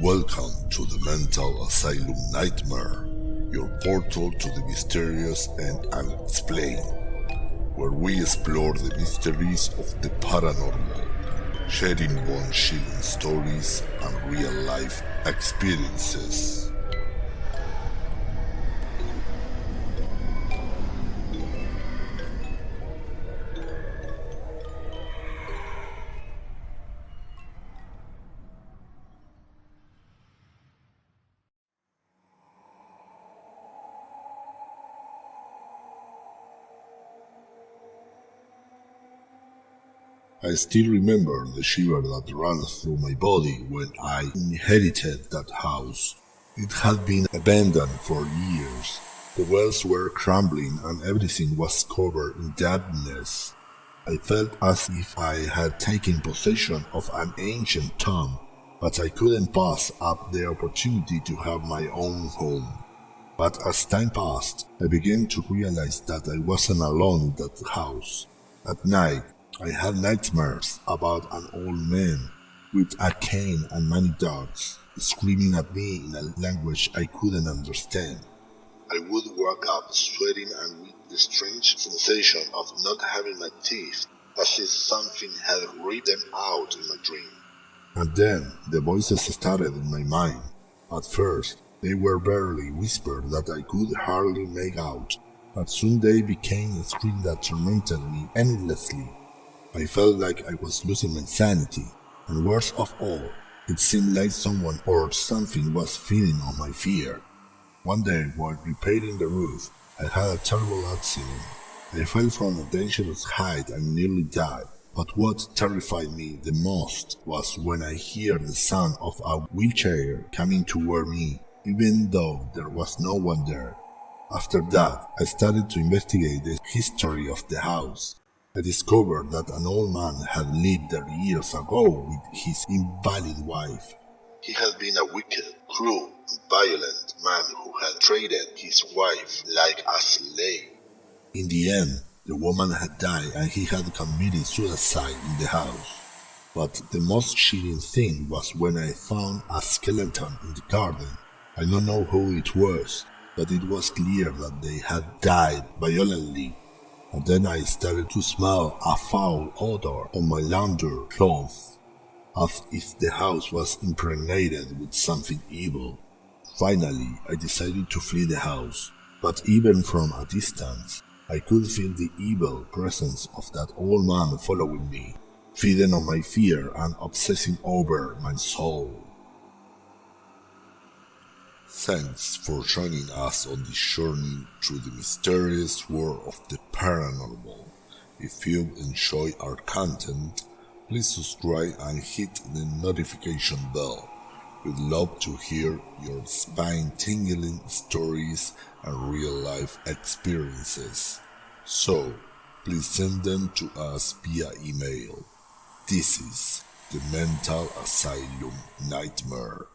Welcome to the Mental Asylum Nightmare, your portal to the mysterious and unexplained, where we explore the mysteries of the paranormal, sharing bone-chilling stories and real-life experiences. I still remember the shiver that ran through my body when I inherited that house. It had been abandoned for years. The walls were crumbling and everything was covered in dampness. I felt as if I had taken possession of an ancient tomb, but I couldn't pass up the opportunity to have my own home. But as time passed, I began to realize that I wasn't alone in that house. At night, I had nightmares about an old man with a cane and many dogs, screaming at me in a language I couldn't understand. I would wake up sweating and with the strange sensation of not having my teeth, as if something had ripped them out in my dream. And then the voices started in my mind. At first, they were barely whispered that I could hardly make out, but soon they became a scream that tormented me endlessly. I felt like I was losing my sanity, and worst of all, it seemed like someone or something was feeding on my fear. One day, while repairing the roof, I had a terrible accident. I fell from a dangerous height and nearly died, but what terrified me the most was when I heard the sound of a wheelchair coming toward me, even though there was no one there. After that, I started to investigate the history of the house. I discovered that an old man had lived there years ago with his invalid wife. He had been a wicked, cruel, and violent man who had traded his wife like a slave. In the end, the woman had died and he had committed suicide in the house. But the most chilling thing was when I found a skeleton in the garden. I don't know who it was, but it was clear that they had died violently. And then I started to smell a foul odor on my laundered clothes, as if the house was impregnated with something evil. Finally, I decided to flee the house, but even from a distance, I could feel the evil presence of that old man following me, feeding on my fear and obsessing over my soul. Thanks for joining us on this journey through the mysterious world of the paranormal. If you enjoy our content, please subscribe and hit the notification bell. We'd love to hear your spine-tingling stories and real-life experiences. So, please send them to us via email. This is the Mental Asylum Nightmare.